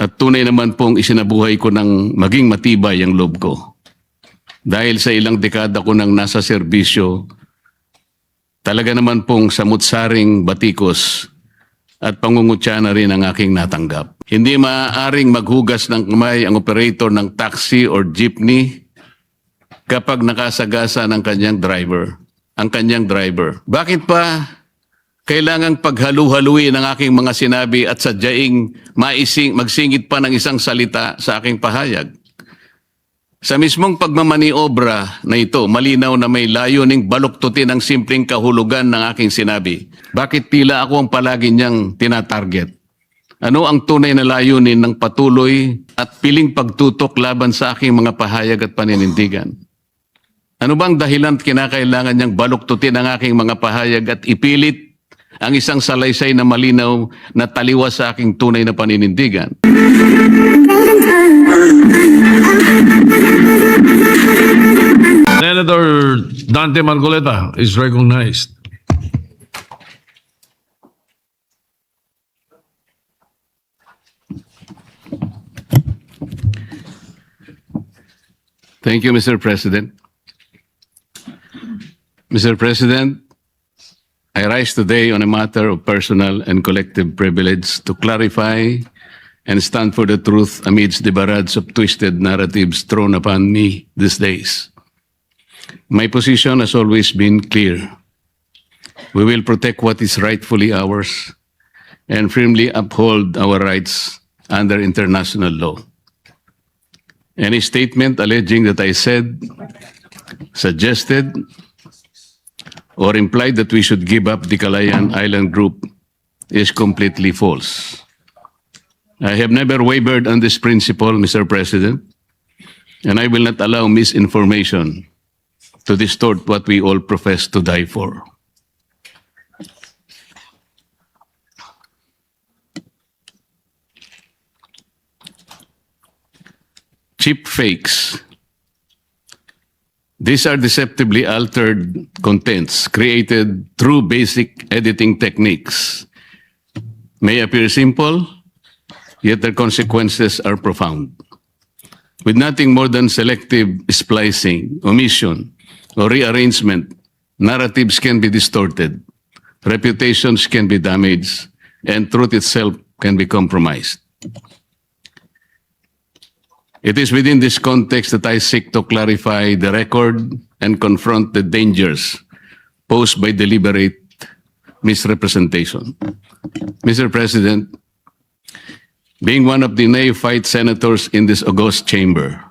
At tunay naman pong isinabuhay ko ng maging matibay ang loob ko. Dahil sa ilang dekada ko nang nasa serbisyo, talaga naman pong samut-saring batikos at pangungutya na rin ang aking natanggap. Hindi maaaring maghugas ng kamay ang operator ng taxi or jeepney kapag nakasagasa ng kanyang driver, ang kanyang driver. Bakit pa kailangang paghalu-haluin ang aking mga sinabi at sadyaing magsingit pa ng isang salita sa aking pahayag? Sa mismong pagmamaniobra na ito, malinaw na may layuning baluktutin ang simpleng kahulugan ng aking sinabi. Bakit tila ako ang palagi niyang tinatarget? Ano ang tunay na layunin ng patuloy at piling pagtutok laban sa aking mga pahayag at paninindigan? Ano bang dahilan kinakailangan niyang baluktutin ang aking mga pahayag at ipilit ang isang salaysay na malinaw na taliwas sa aking tunay na paninindigan? Senator Dante Marcoleta is recognized. Thank you, Mr. President. Mr. President, I rise today on a matter of personal and collective privilege to clarify and stand for the truth amidst the barrage of twisted narratives thrown upon me these days. My position has always been clear. We will protect what is rightfully ours and firmly uphold our rights under international law. Any statement alleging that I said, suggested, or implied that we should give up the Calayan Island Group is completely false. I have never wavered on this principle, Mr. President, and I will not allow misinformation to distort what we all profess to die for. Cheap fakes. These are deceptively altered contents created through basic editing techniques. May appear simple, yet their consequences are profound. With nothing more than selective splicing, omission, or rearrangement, narratives can be distorted, reputations can be damaged, and truth itself can be compromised. It is within this context that I seek to clarify the record and confront the dangers posed by deliberate misrepresentation. Mr. President, being one of the neophyte senators in this august chamber,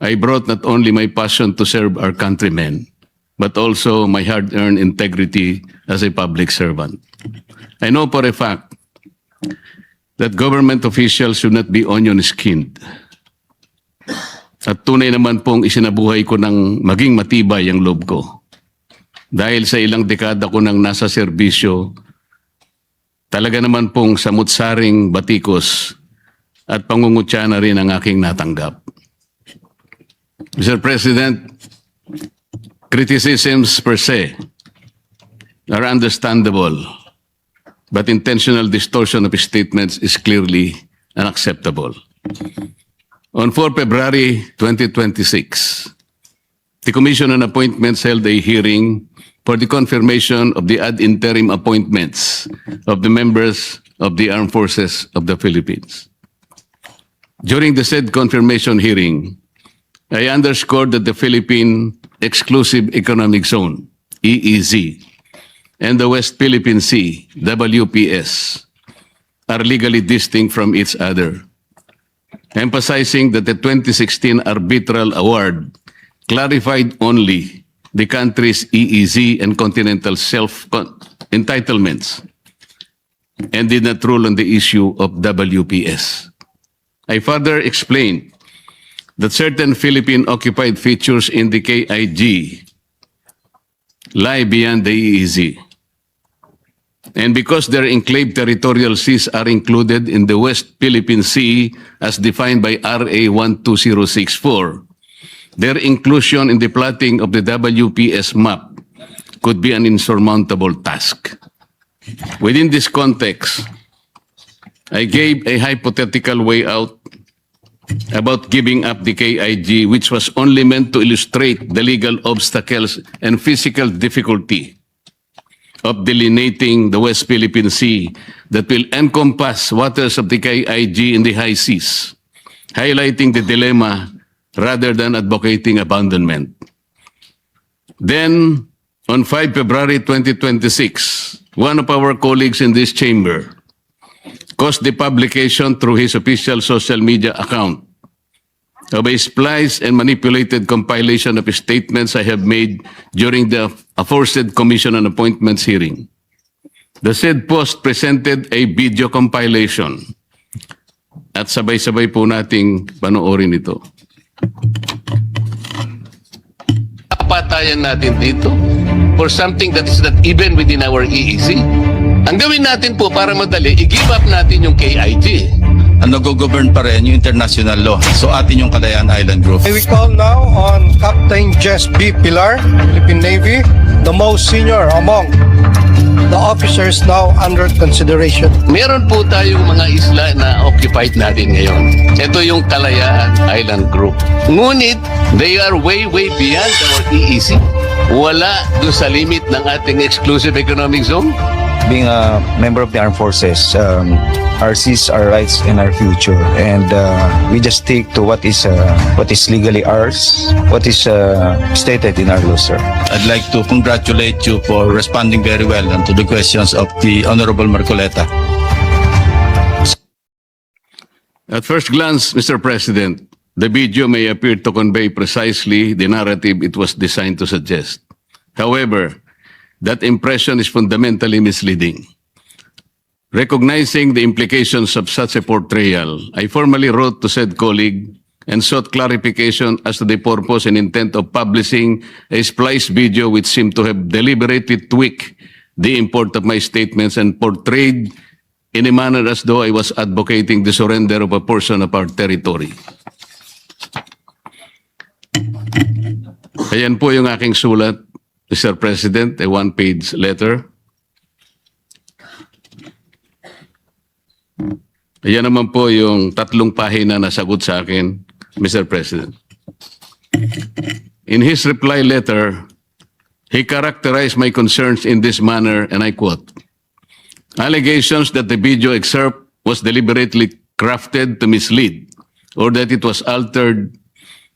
I brought not only my passion to serve our countrymen, but also my hard-earned integrity as a public servant. I know for a fact that government officials should not be onion-skinned. At tunay naman pong isinabuhay ko ng maging matibay ang loob ko. Dahil sa ilang dekada ko nang nasa serbisyo, talaga naman pong samut-saring batikos at pangungutya na rin ang aking natanggap. Mr. President, criticisms per se are understandable, but intentional distortion of statements is clearly unacceptable. On 4 February 2026, the Commission on Appointments held a hearing for the confirmation of the ad interim appointments of the members of the Armed Forces of the Philippines. During the said confirmation hearing, I underscored that the Philippine Exclusive Economic Zone, EEZ, and the West Philippine Sea, WPS, are legally distinct from each other, emphasizing that the 2016 arbitral award clarified only the country's EEZ and continental self-entitlements and did not rule on the issue of WPS. I further explained that certain Philippine-occupied features in the KIG lie beyond the EEZ. And because their enclave territorial seas are included in the West Philippine Sea as defined by RA 12064, their inclusion in the plotting of the WPS map could be an insurmountable task. Within this context, I gave a hypothetical way out about giving up the KIG, which was only meant to illustrate the legal obstacles and physical difficulty of delineating the West Philippine Sea that will encompass waters of the KIG in the high seas, highlighting the dilemma rather than advocating abandonment. Then, on 5 February 2026, one of our colleagues in this chamber caused the publication through his official social media account of a spliced and manipulated compilation of statements I have made during the aforesaid Commission on Appointments hearing. The said post presented a video compilation at sabay-sabay po nating panoorin ito. Patayan natin dito for something that is not even within our EEC. Ang gawin natin po para madali, i-give up natin yung KIG. Ang nag-govern pa rin yung international law. So atin yung Kalayaan Island Group. We call now on Captain Jess B. Pilar, Philippine Navy, the most senior among the officers now under consideration. Meron po tayong mga isla na occupied natin ngayon. Ito yung Kalayaan Island Group. Ngunit, they are way beyond our EEC. Wala doon sa limit ng ating exclusive economic zone. Being a member of the armed forces, our seas, our rights, and our future, and we just stick to what is legally ours, what is stated in our law, sir. I'd like to congratulate you for responding very well to the questions of the Honorable Marcoleta. At first glance, Mr. President, the video may appear to convey precisely the narrative it was designed to suggest. However, that impression is fundamentally misleading. Recognizing the implications of such a portrayal, I formally wrote to said colleague and sought clarification as to the purpose and intent of publishing a spliced video which seemed to have deliberately tweaked the import of my statements and portrayed in a manner as though I was advocating the surrender of a portion of our territory. Ayan po yung aking sulat, Mr. President, a one-page letter. Ayan naman po yung 3 pahina na sagot sa akin, Mr. President. In his reply letter, he characterized my concerns in this manner, and I quote, "Allegations that the video excerpt was deliberately crafted to mislead or that it was altered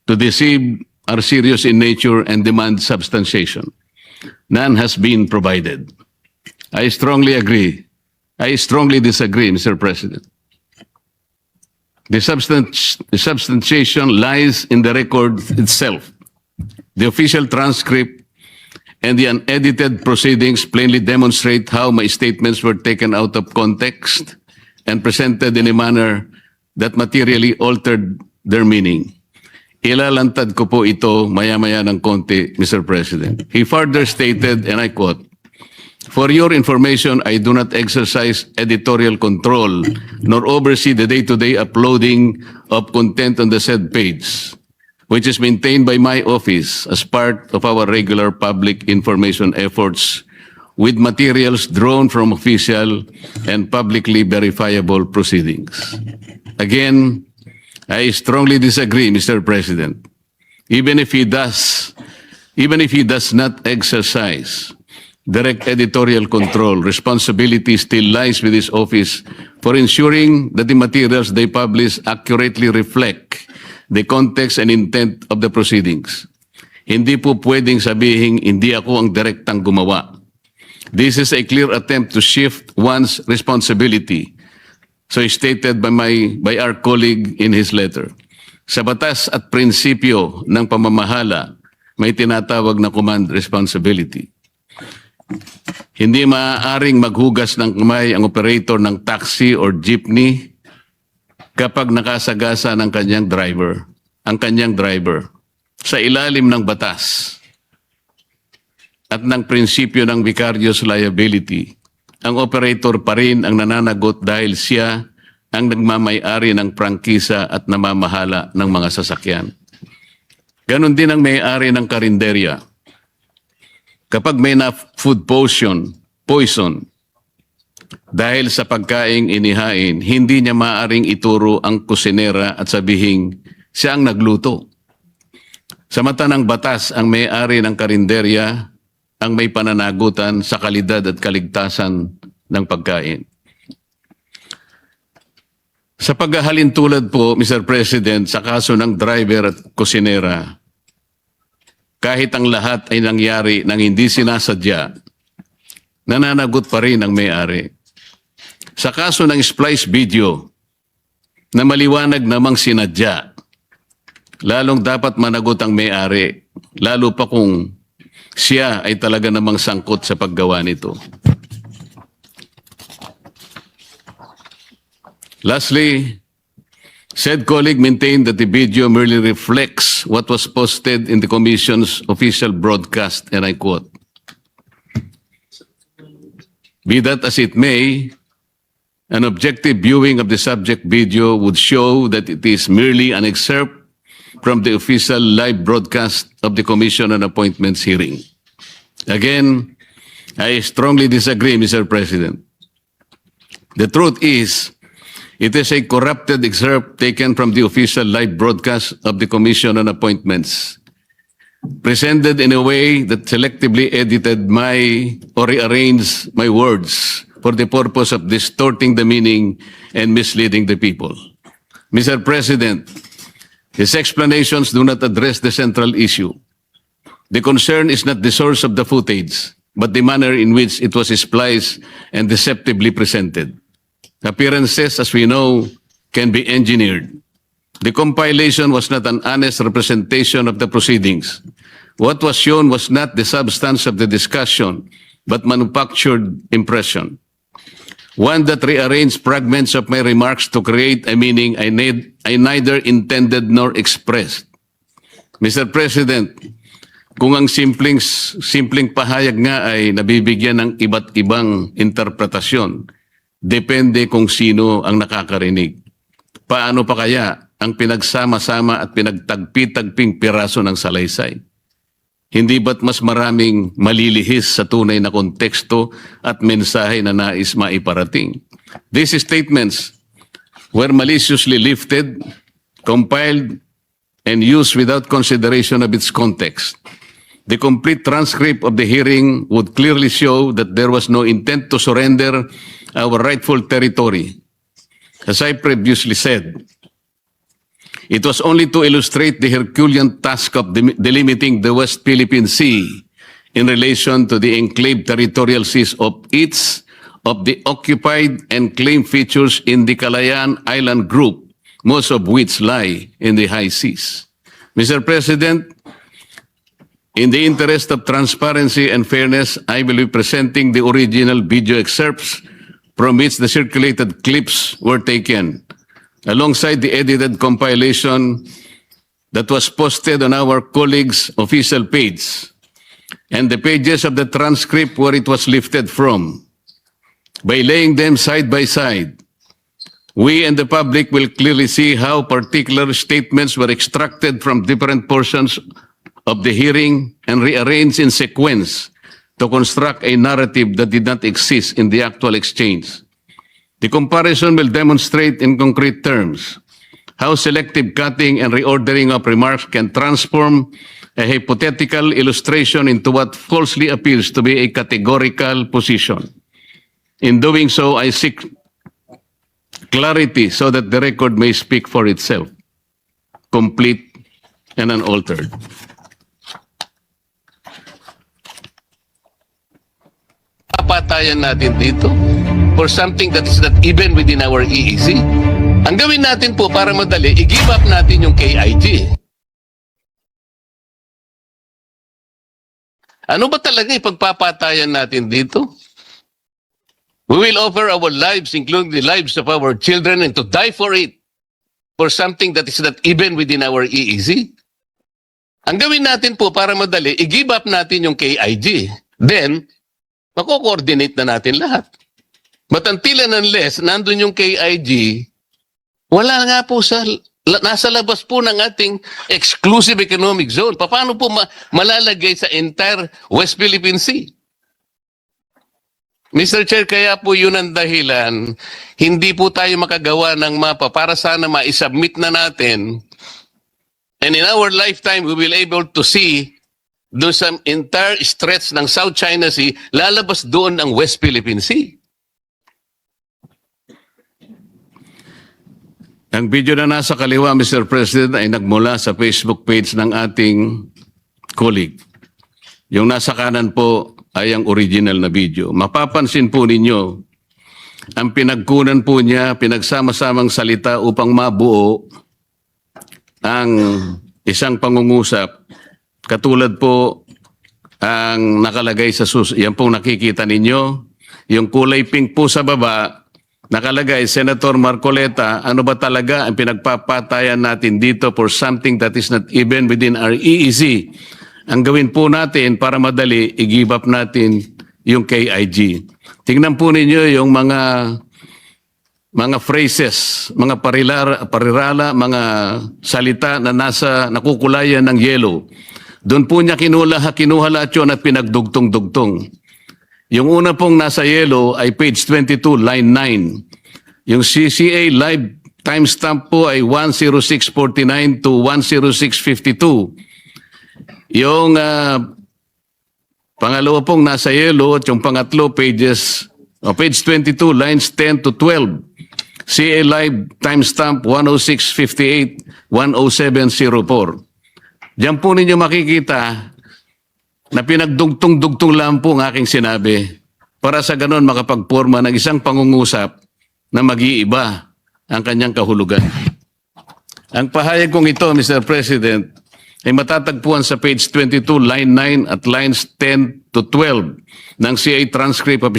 to deceive are serious in nature and demand substantiation. None has been provided." I strongly disagree, Mr. President. The substantiation lies in the record itself. The official transcript and the unedited proceedings plainly demonstrate how my statements were taken out of context and presented in a manner that materially altered their meaning. Ilalantad ko po ito maya-maya ng konti, Mr. President. He further stated, and I quote, "For your information, I do not exercise editorial control nor oversee the day-to-day uploading of content on the said page, which is maintained by my office as part of our regular public information efforts with materials drawn from official and publicly verifiable proceedings." Again, I strongly disagree, Mr. President. Even if he does not exercise direct editorial control, responsibility still lies with his office for ensuring that the materials they publish accurately reflect the context and intent of the proceedings. Hindi po pwedeng sabihin, hindi ako ang direktang gumawa. This is a clear attempt to shift one's responsibility. So stated by our colleague in his letter. Sa batas at prinsipyo ng pamamahala, may tinatawag na command responsibility. Hindi maaaring maghugas ng kamay ang operator ng taxi or jeepney kapag nakasagasa ng kanyang driver, sa ilalim ng batas at ng prinsipyo ng vicarious liability. Ang operator pa rin ang nananagot dahil siya ang nagmamay-ari ng prangkisa at namamahala ng mga sasakyan. Ganon din ang may-ari ng karinderya. Kapag may na food poison, Dahil sa pagkaing inihain, hindi niya maaring ituro ang kusinera at sabihing siya ang nagluto. Sa mata ng batas, ang may-ari ng karinderya ang may pananagutan sa kalidad at kaligtasan ng pagkain. Sa paghahalin tulad po, Mr. President, sa kaso ng driver at kusinera, kahit ang lahat ay nangyari nang hindi sinasadya, nananagot pa rin ang may-ari. Sa kaso ng splice video, na maliwanag namang sinadya, lalong dapat managot ang may-ari, lalo pa kung siya ay talaga namang sangkot sa paggawa nito. Lastly, said colleague maintained that the video merely reflects what was posted in the Commission's official broadcast, and I quote, "Be that as it may, an objective viewing of the subject video would show that it is merely an excerpt from the official live broadcast of the Commission on Appointments hearing." Again, I strongly disagree, Mr. President. The truth is, it is a corrupted excerpt taken from the official live broadcast of the Commission on Appointments, presented in a way that selectively edited or rearranged my words for the purpose of distorting the meaning and misleading the people. Mr. President, his explanations do not address the central issue. The concern is not the source of the footage, but the manner in which it was spliced and deceptively presented. Appearances, as we know, can be engineered. The compilation was not an honest representation of the proceedings. What was shown was not the substance of the discussion, but manufactured impression. One that rearranged fragments of my remarks to create a meaning I neither intended nor expressed. Mr. President, kung ang simpleng pahayag nga ay nabibigyan ng iba't ibang interpretasyon, depende kung sino ang nakakarinig. Paano pa kaya ang pinagsama-sama at pinagtagpi-tagping piraso ng salaysay? Hindi ba't mas maraming malilihis sa tunay na konteksto at mensahe na nais maiparating? These statements were maliciously lifted, compiled, and used without consideration of its context. The complete transcript of the hearing would clearly show that there was no intent to surrender our rightful territory. As I previously said, it was only to illustrate the Herculean task of delimiting the West Philippine Sea in relation to the enclave territorial seas of each of the occupied and claimed features in the Calayan Island Group, most of which lie in the high seas. Mr. President, in the interest of transparency and fairness, I will be presenting the original video excerpts from which the circulated clips were taken, alongside the edited compilation that was posted on our colleagues' official page, and the pages of the transcript where it was lifted from. By laying them side by side, we and the public will clearly see how particular statements were extracted from different portions of the hearing and rearranged in sequence to construct a narrative that did not exist in the actual exchange. The comparison will demonstrate in concrete terms how selective cutting and reordering of remarks can transform a hypothetical illustration into what falsely appears to be a categorical position. In doing so, I seek clarity so that the record may speak for itself, complete and unaltered. Papatayan natin dito for something that is not even within our EEC. Ang gawin natin po para madali, i-give up natin yung KIG. Ano ba talaga ipagpapatayan natin dito? We will offer our lives, including the lives of our children, and to die for it, for something that is not even within our EEC. Ang gawin natin po para madali, i-give up natin yung KIG. Then, mako-coordinate na natin lahat. But until and unless nandun yung KIG, wala nga po nasa labas po ng ating exclusive economic zone. Paano po malalagay sa entire West Philippine Sea? Mr. Chair, kaya po yun ang dahilan, hindi po tayo makagawa ng mapa para sana ma-submit na natin. And in our lifetime, we will able to see doon sa entire stretch ng South China Sea, lalabas doon ang West Philippine Sea. Ang video na nasa kaliwa, Mr. President, ay nagmula sa Facebook page ng ating colleague. Yung nasa kanan po ay ang original na video. Mapapansin po ninyo, ang pinagkunan po niya, pinagsama-samang salita upang mabuo ang isang pangungusap. Katulad po ang nakalagay sa yan po nakikita ninyo. Yung kulay pink po sa baba, nakalagay, Senator Marcoleta, ano ba talaga ang pinagpapatayan natin dito for something that is not even within our EEC? Ang gawin po natin para madali, i-give up natin yung KIG. Tingnan po ninyo yung mga phrases, mga parirala, mga salita na nakukulayan ng yellow. Doon po niya kinuha lahat yun at pinagdugtong-dugtong. Yung una pong nasa yellow ay page 22, line 9. Yung CCA live timestamp po ay 10649 to 10652. Yung pangalawa pong nasa yellow at yung pangatlo page 22, lines 10 to 12. CA live timestamp 10658, 10704. Diyan po ninyo makikita na pinagdugtong-dugtong lang po ang aking sinabi para sa ganon makapagporma ng isang pangungusap na mag-iiba ang kanyang kahulugan. Ang pahayag kong ito, Mr. President, ay matatagpuan sa page 22, line 9 at lines 10 to 12 ng CA transcript of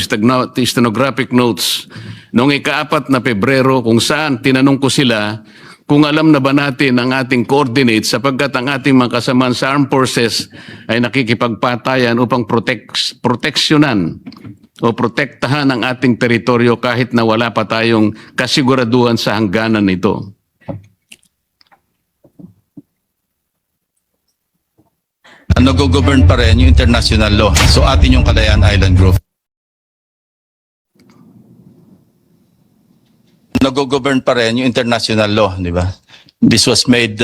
stenographic notes noong ika-4 na Pebrero kung saan tinanong ko sila kung alam na ba natin ang ating coordinates sapagkat ang ating mga kasamaan sa armed forces ay nakikipagpatayan upang proteksyonan o protektahan ang ating teritoryo kahit na wala pa tayong kasiguraduhan sa hangganan nito. Nag-govern pa rin yung international law. So atin yung Kalayaan Island Group. Nag-govern pa rin yung international law, di ba? This was made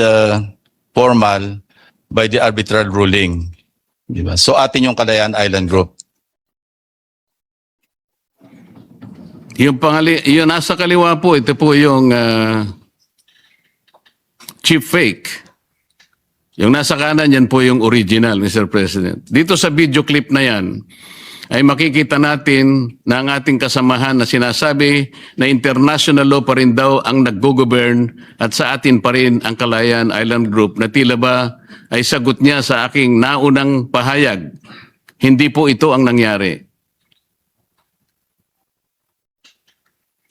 formal by the arbitral ruling. Di ba? So atin yung Kalayaan Island Group. Yung nasa kaliwa po, ito po yung cheap fake. Yung nasa kanan, yan po yung original, Mr. President. Dito sa video clip na yan, ay makikita natin na ang ating kasamahan na sinasabi na international law pa rin daw ang nag-govern at sa atin pa rin ang Kalayaan Island Group na tila ba ay sagot niya sa aking naunang pahayag. Hindi po ito ang nangyari.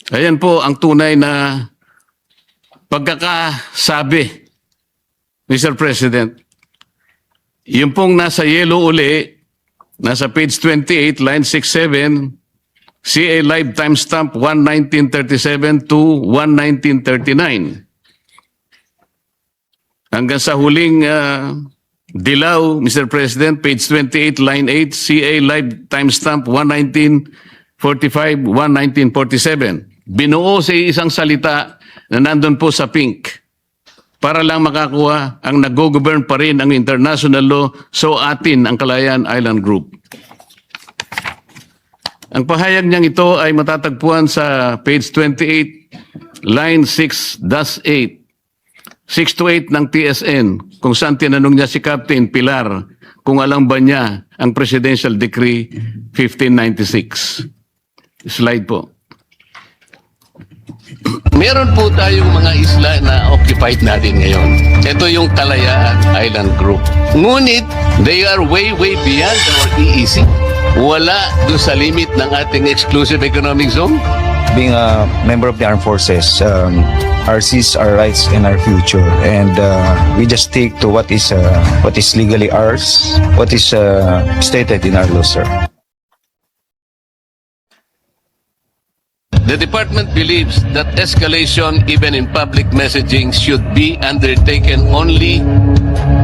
Ayan po ang tunay na pagkakasabi, Mr. President. Yung pong nasa yellow uli, nasa page 28, line 6-7, CA live timestamp 11937 to 11939. Hanggang sa huling dilaw, Mr. President, page 28, line 8, CA live timestamp 1945, 1947. Binuo sa isang salita na nandun po sa pink para lang makakuha ang nag-govern pa rin ang international law, so atin ang Kalayaan Island Group. Ang pahayag niyang ito ay matatagpuan sa page 28, line 6-8, 6-8 ng TSN, kung saan tinanong niya si Captain Pilar kung alam ba niya ang Presidential Decree 1596. Slide po. Meron po tayong mga isla na occupied natin ngayon. Ito yung Kalayaan Island Group. Ngunit, they are way beyond our EEC. Wala doon sa limit ng ating exclusive economic zone. Being a member of the armed forces, our seas, our rights, and our future. And we just stick to what is legally ours, what is stated in our law, sir. The department believes that escalation, even in public messaging, should be undertaken only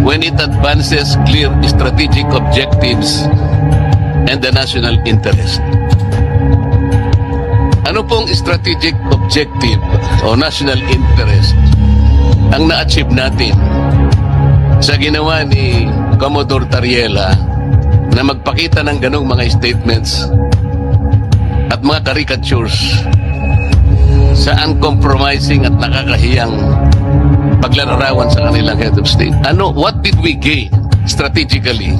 when it advances clear strategic objectives and the national interest. Ano pong strategic objective o national interest ang na-achieve natin sa ginawa ni Commodore Tariela na magpakita ng ganong mga statements at mga caricatures sa uncompromising at nakakahiyang paglalarawan sa kanilang head of state? What did we gain strategically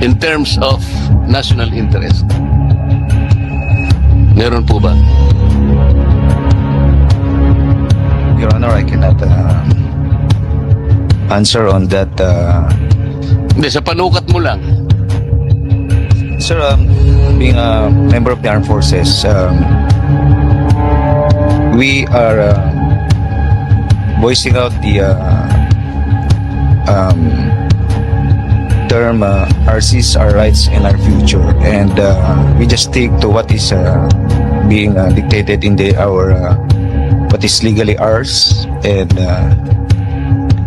in terms of national interest? Meron po ba? Your Honor, I cannot answer on that. Hindi, sa panukat mo lang. Sir, being a member of the armed forces, we are voicing out the term RCs, our rights and our future, and we just stick to what is being dictated in our what is legally ours and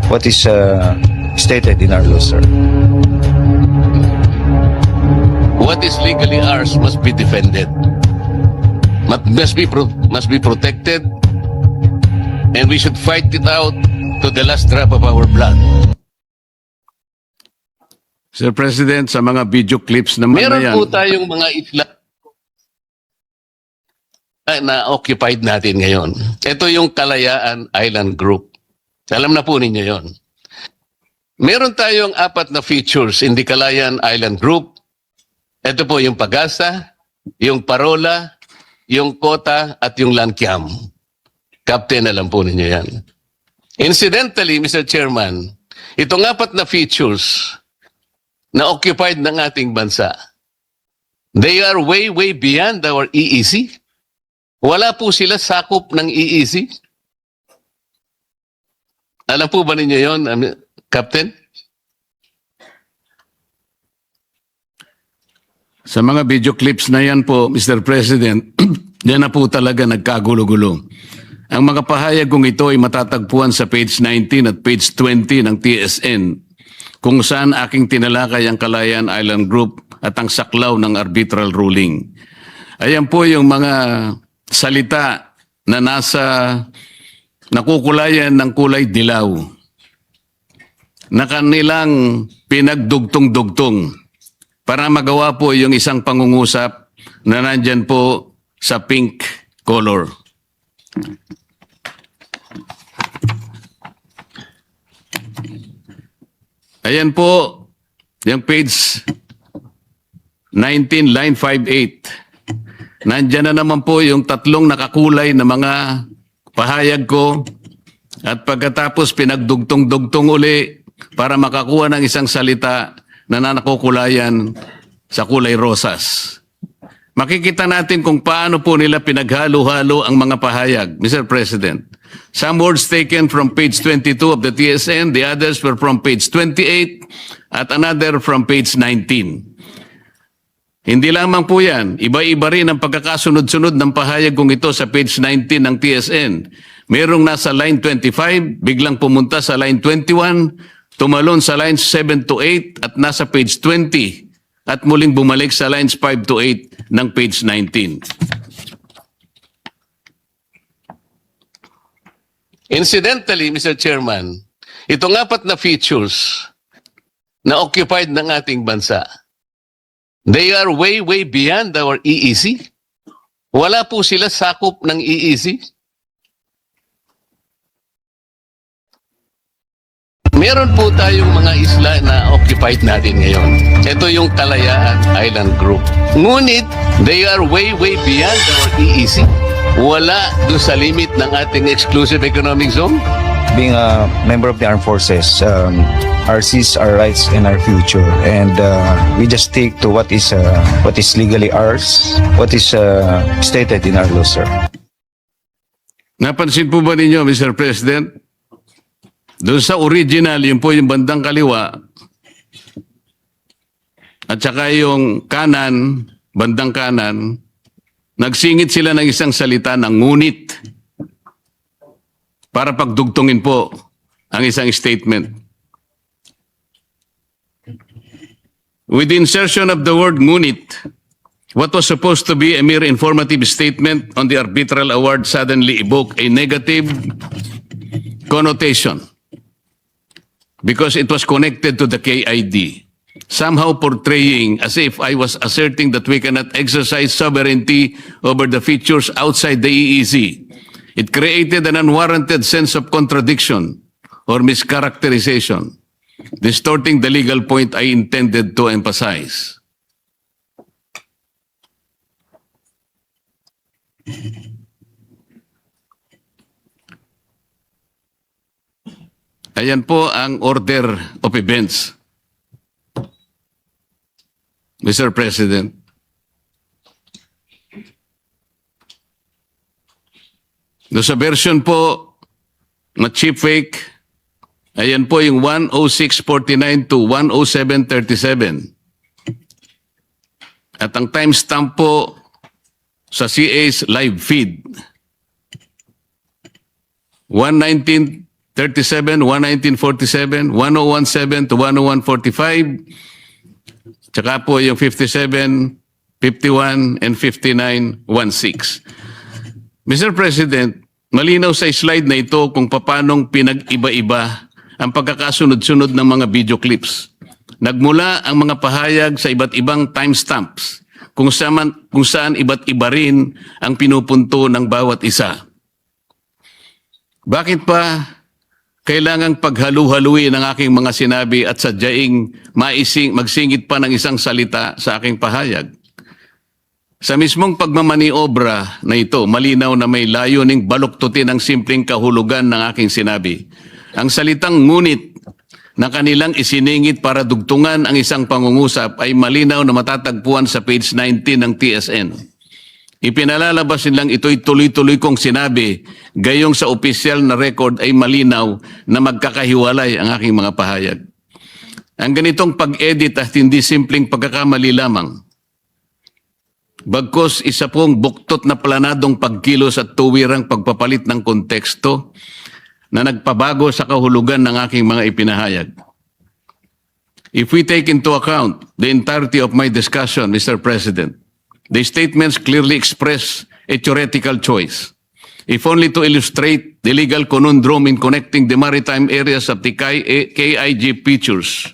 what is stated in our law, sir. What is legally ours must be defended. Must be protected, and we should fight it out to the last drop of our blood. Sir President, sa mga video clips naman Meron na yan, po tayong mga isla na occupied natin ngayon. Ito yung Kalayaan Island Group. Alam na po ninyo yon. Meron tayong 4 na features in the Kalayaan Island Group. Ito po yung Pagasa, yung Parola, yung Kota, at yung Lankiam. Captain, alam po ninyo yan. Incidentally, Mr. Chairman, itong 4 na features na occupied ng ating bansa, they are way, way beyond our EEC. Wala po sila sakop ng EEC. Alam po ba ninyo yon, Captain? Sa mga video clips na yan po, Mr. President, yan na po talaga nagkagulo-gulo. Ang mga pahayag kong ito ay matatagpuan sa page 19 at page 20 ng TSN, kung saan aking tinalakay ang Kalayaan Island Group at ang saklaw ng arbitral ruling. Ayan po yung mga salita na nakukulayan ng kulay dilaw na kanilang pinagdugtong-dugtong para magawa po yung isang pangungusap na nandyan po sa pink color. Ayan po, yung page 19, line 58. Nandyan na naman po yung 3 nakakulay na mga pahayag ko at pagkatapos pinagdugtong-dugtong uli para makakuha ng isang salita na nakukulayan sa kulay rosas. Makikita natin kung paano po nila pinaghalo-halo ang mga pahayag, Mr. President. Some words taken from page 22 of the TSN, the others were from page 28 at another from page 19. Hindi lamang po yan, iba-iba rin ang pagkakasunod-sunod ng pahayag kong ito sa page 19 ng TSN. Merong nasa line 25, biglang pumunta sa line 21, tumalon sa lines 7 to 8 at nasa page 20 at muling bumalik sa lines 5 to 8 ng page 19. Incidentally, Mr. Chairman, itong 4 na features na occupied ng ating bansa, they are way, way beyond our EEC. Wala po sila sakop ng EEC. Meron po tayong mga isla na occupied natin ngayon. Ito yung Kalayaan Island Group. Ngunit, they are way, way beyond our EEC. Wala doon sa limit ng ating exclusive economic zone. Being a member of the armed forces, RCs, our rights and our future, and we just stick to what is legally ours, what is stated in our law, sir. Napansin po ba ninyo, Mr. President? Doon sa original, yun po yung bandang kaliwa, at saka yung kanan, bandang kanan, nagsingit sila ng isang salita ng ngunit para pagdugtungin po ang isang statement. With the insertion of the word ngunit, What was supposed to be a mere informative statement on the arbitral award suddenly evoked a negative connotation because it was connected to the KID, somehow portraying as if I was asserting that we cannot exercise sovereignty over the features outside the EEZ. It created an unwarranted sense of contradiction or mischaracterization, distorting the legal point I intended to emphasize. Ayan po ang order of events. Mr. President. Do sa version po na chip fake, ayan po yung 10649 to 10737. At ang timestamp po sa CA's live feed, 11937, 11947, 1017 to 10145, tsaka po yung 57, 51, and 5916. Mr. President, malinaw sa slide na ito kung paanong pinag-iba-iba ang pagkakasunod-sunod ng mga video clips. Nagmula ang mga pahayag sa iba't ibang timestamps kung saan iba't iba rin ang pinupunto ng bawat isa. Bakit pa kailangang paghalu-haluin ang aking mga sinabi at sadyaing magsingit pa ng isang salita sa aking pahayag? Sa mismong pagmamaniobra na ito, malinaw na may layuning baluktutin ang simpleng kahulugan ng aking sinabi. Ang salitang ngunit na kanilang isiningit para dugtungan ang isang pangungusap ay malinaw na matatagpuan sa page 19 ng TSN. Ipinalalabas nilang ito'y tuloy-tuloy kong sinabi, gayong sa opisyal na record ay malinaw na magkakahiwalay ang aking mga pahayag. Ang ganitong pag-edit at hindi simpleng pagkakamali lamang. Bagkus isa pong buktot na planadong pagkilos at tuwirang pagpapalit ng konteksto na nagpabago sa kahulugan ng aking mga ipinahayag. If we take into account the entirety of my discussion, Mr. President, the statements clearly express a theoretical choice, if only to illustrate the legal conundrum in connecting the maritime areas of the KIG features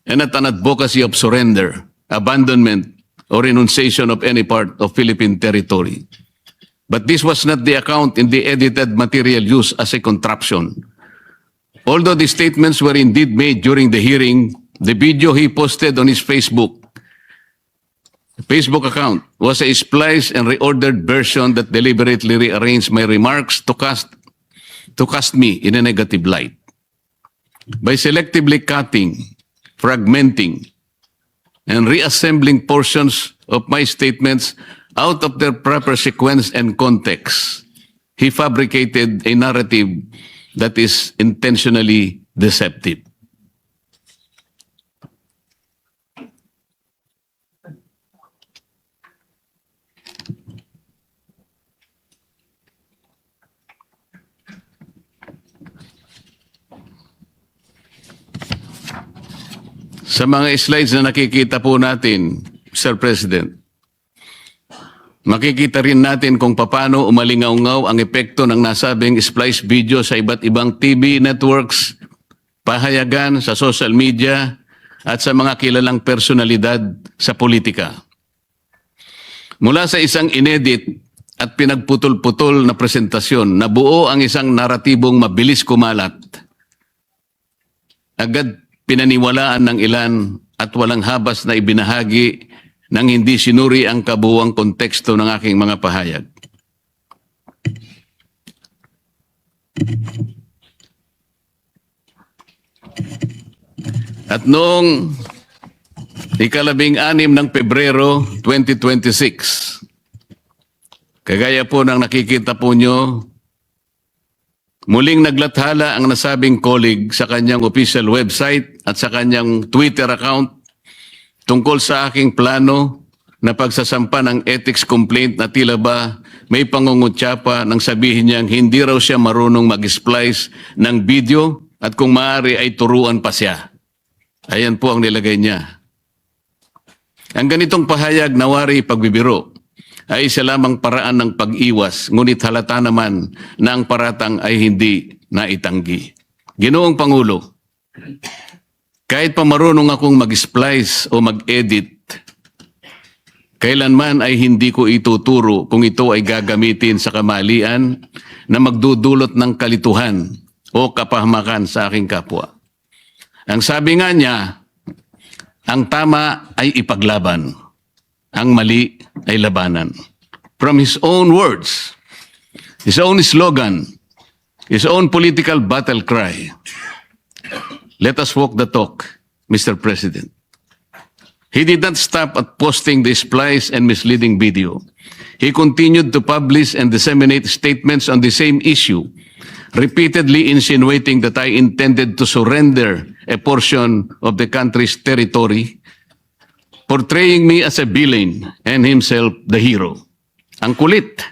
and not an advocacy of surrender, abandonment, or renunciation of any part of Philippine territory. But this was not the account in the edited material used as a contraption. Although the statements were indeed made during the hearing, the video he posted on his Facebook account was a spliced and reordered version that deliberately rearranged my remarks to cast me in a negative light. By selectively cutting, fragmenting, and reassembling portions of my statements out of their proper sequence and context, he fabricated a narrative that is intentionally deceptive. Sa mga slides na nakikita po natin, Mr. President, makikita rin natin kung paano umalingaw-ngaw ang epekto ng nasabing splice video sa iba't ibang TV networks, pahayagan sa social media, at sa mga kilalang personalidad sa politika. Mula sa isang inedit at pinagputol-putol na presentasyon, nabuo ang isang naratibong mabilis kumalat. Agad pinaniwalaan ng ilan at walang habas na ibinahagi nang hindi sinuri ang kabuuang konteksto ng aking mga pahayag. At noong ika-16 ng Pebrero 2026, kagaya po ng nakikita po nyo, muling naglathala ang nasabing colleague sa kanyang official website at sa kanyang Twitter account tungkol sa aking plano na pagsasampa ng ethics complaint na tila ba may pangungutya pa nang sabihin niyang hindi raw siya marunong mag-splice ng video at kung maaari ay turuan pa siya. Ayan po ang nilagay niya. Ang ganitong pahayag na wari pagbibiro ay isa lamang paraan ng pag-iwas, ngunit halata naman na ang paratang ay hindi naitanggi. Ginoong Pangulo, kahit pa marunong akong mag-splice o mag-edit, kailanman ay hindi ko ituturo kung ito ay gagamitin sa kamalian na magdudulot ng kalituhan o kapahamakan sa aking kapwa. Ang sabi nga niya, ang tama ay ipaglaban, ang mali ay labanan. From his own words, his own slogan, his own political battle cry, let us walk the talk, Mr. President. He did not stop at posting the splice and misleading video. He continued to publish and disseminate statements on the same issue, repeatedly insinuating that I intended to surrender a portion of the country's territory, portraying me as a villain and himself the hero. Ang kulit.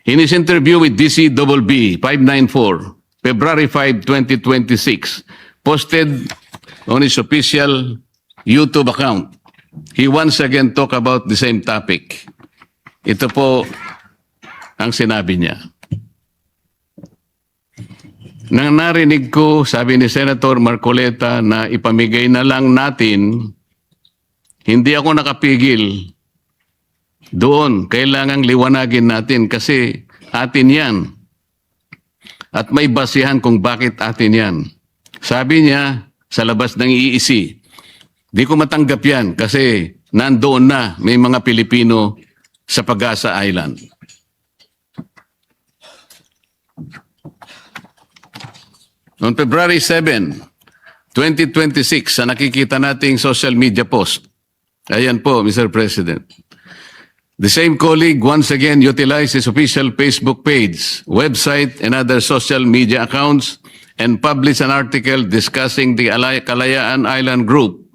In his interview with DCBB 594, February 5, 2026, posted on his official YouTube account, he once again talked about the same topic. Ito po ang sinabi niya. Nang narinig ko, sabi ni Senator Marcoleta, na ipamigay na lang natin, hindi ako nakapigil. Doon, kailangang liwanagin natin kasi atin yan. At may basihan kung bakit atin yan. Sabi niya sa labas ng EEC, di ko matanggap yan kasi nandoon na may mga Pilipino sa Pag-asa Island. On February 7, 2026, sa nakikita nating social media post, ayan po, Mr. President. The same colleague once again utilized his official Facebook page, website, and other social media accounts and published an article discussing the Kalayaan Island Group,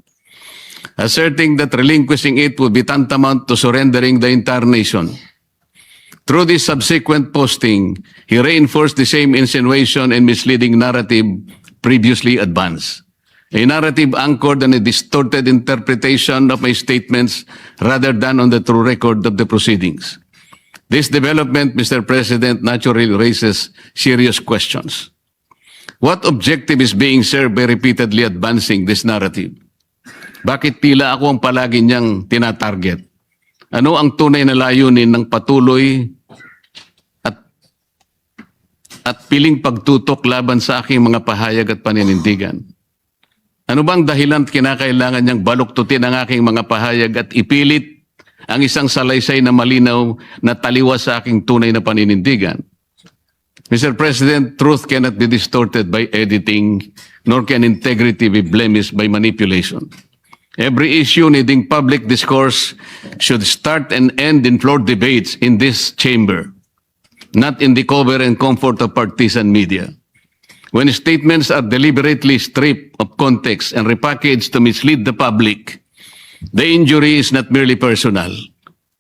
asserting that relinquishing it would be tantamount to surrendering the entire nation. Through this subsequent posting, he reinforced the same insinuation and misleading narrative previously advanced. A narrative anchored on a distorted interpretation of my statements rather than on the true record of the proceedings. This development, Mr. President, naturally raises serious questions. What objective is being served by repeatedly advancing this narrative? Bakit tila ako ang palagi niyang tinatarget? Ano ang tunay na layunin ng patuloy at piling pagtutok laban sa aking mga pahayag at paninindigan? Ano bang dahilan kinakailangan niyang baluktutin ang aking mga pahayag at ipilit ang isang salaysay na malinaw na taliwas sa aking tunay na paninindigan? Mr. President, truth cannot be distorted by editing, nor can integrity be blemished by manipulation. Every issue needing public discourse should start and end in floor debates in this chamber, not in the cover and comfort of partisan media. When statements are deliberately stripped of context and repackaged to mislead the public, the injury is not merely personal,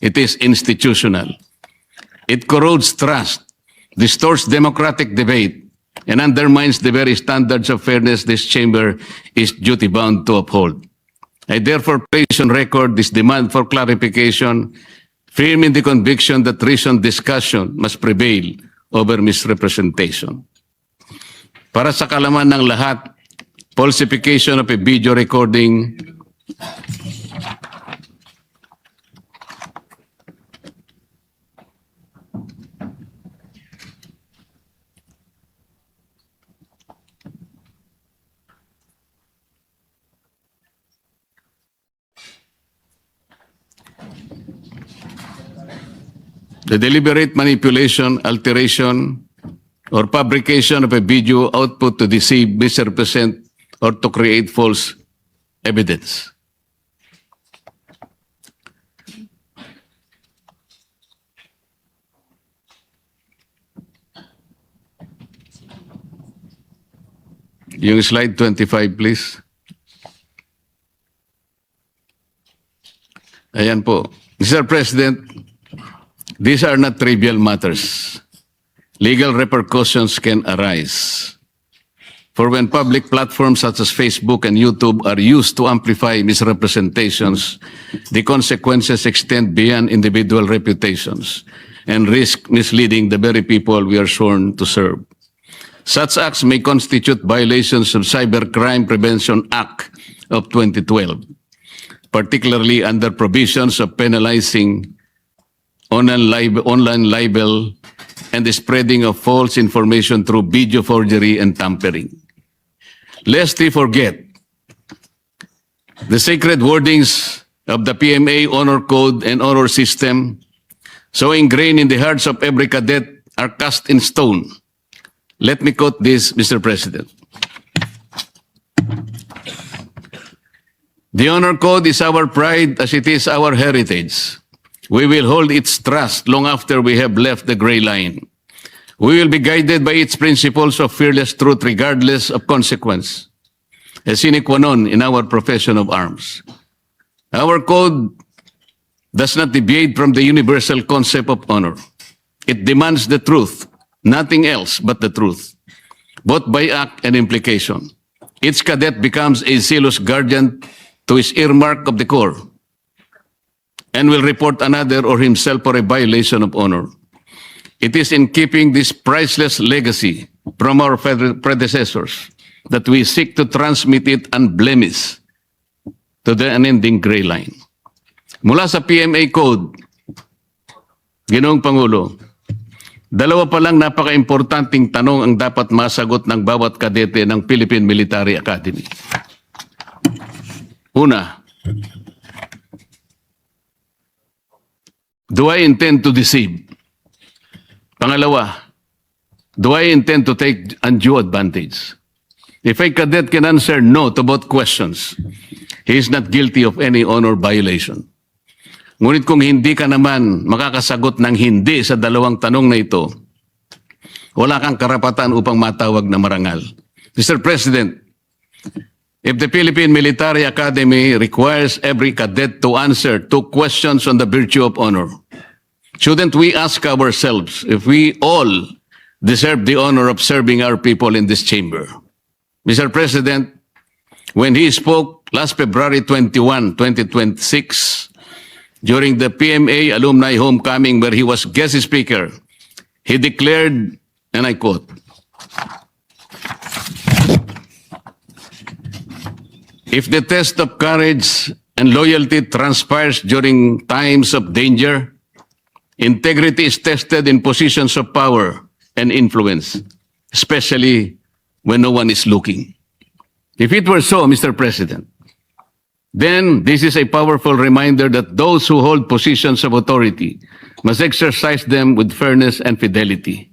it is institutional. It corrodes trust, distorts democratic debate, and undermines the very standards of fairness this chamber is duty-bound to uphold. I therefore place on record this demand for clarification, firm in the conviction that reasoned discussion must prevail over misrepresentation. Para sa kalaman ng lahat, falsification of a video recording the deliberate manipulation, alteration, or fabrication of a video output to deceive, misrepresent, or to create false evidence. Yung slide 25, please. Ayan po. Mr. President, these are not trivial matters. Legal repercussions can arise. For when public platforms such as Facebook and YouTube are used to amplify misrepresentations, the consequences extend beyond individual reputations and risk misleading the very people we are sworn to serve. Such acts may constitute violations of Cybercrime Prevention Act of 2012, particularly under provisions of penalizing online libel and the spreading of false information through video forgery and tampering. Lest we forget, the sacred wordings of the PMA Honor Code and Honor System, so ingrained in the hearts of every cadet, are cast in stone. Let me quote this, Mr. President. The Honor Code is our pride as it is our heritage. We will hold its trust long after we have left the gray line. We will be guided by its principles of fearless truth regardless of consequence, a sine qua non in our profession of arms. Our code does not deviate from the universal concept of honor. It demands the truth, nothing else but the truth, both by act and implication. Each cadet becomes a zealous guardian to his earmark of the Corps and will report another or himself for a violation of honor. It is in keeping this priceless legacy from our predecessors that we seek to transmit it unblemished to the unending gray line. Mula sa PMA Code, Ginoong Pangulo, dalawa pa lang napaka-importanting tanong ang dapat masagot ng bawat kadete ng Philippine Military Academy. Una, do I intend to deceive? Pangalawa, do I intend to take undue advantage? If a cadet can answer no to both questions, he is not guilty of any honor violation. Ngunit kung hindi ka naman makakasagot ng hindi sa dalawang tanong na ito, wala kang karapatan upang matawag na marangal. Mr. President, if the Philippine Military Academy requires every cadet to answer 2 questions on the virtue of honor, shouldn't we ask ourselves if we all deserve the honor of serving our people in this chamber? Mr. President, when he spoke last February 21, 2026, during the PMA Alumni Homecoming where he was guest speaker, he declared, and I quote, "If the test of courage and loyalty transpires during times of danger, integrity is tested in positions of power and influence, especially when no one is looking." If it were so, Mr. President, then this is a powerful reminder that those who hold positions of authority must exercise them with fairness and fidelity.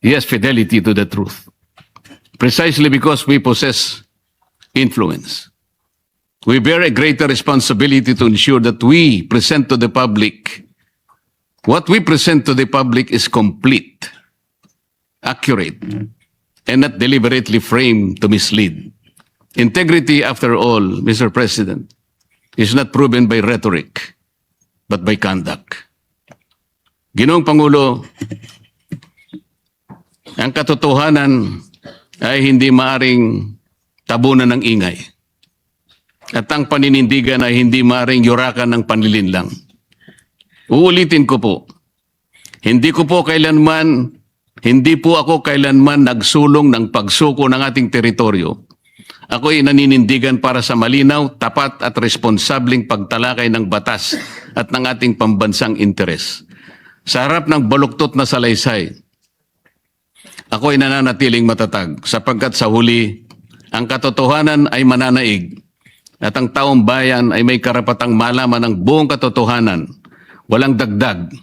Yes, fidelity to the truth. Precisely because we possess influence, we bear a greater responsibility to ensure that we present to the public, what we present to the public is complete, accurate, and not deliberately framed to mislead. Integrity, after all, Mr. President, is not proven by rhetoric, but by conduct. Ginoong Pangulo, ang katotohanan ay hindi maaring tabunan ng ingay. At ang paninindigan ay hindi maaring yurakan ng panlilinlang. Uulitin ko po, hindi po ako kailanman nagsulong ng pagsuko ng ating teritoryo. Ako'y naninindigan para sa malinaw, tapat at responsableng pagtalakay ng batas at ng ating pambansang interes. Sa harap ng baluktot na salaysay, ako'y nananatiling matatag sapagkat sa huli, ang katotohanan ay mananaig at ang taong bayan ay may karapatang malaman ng buong katotohanan, walang dagdag,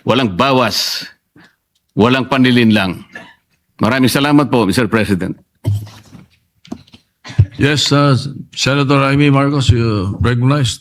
walang bawas, walang panlilinlang. Maraming salamat po, Mr. President. Yes, Senator Amy Marcos, you recognized.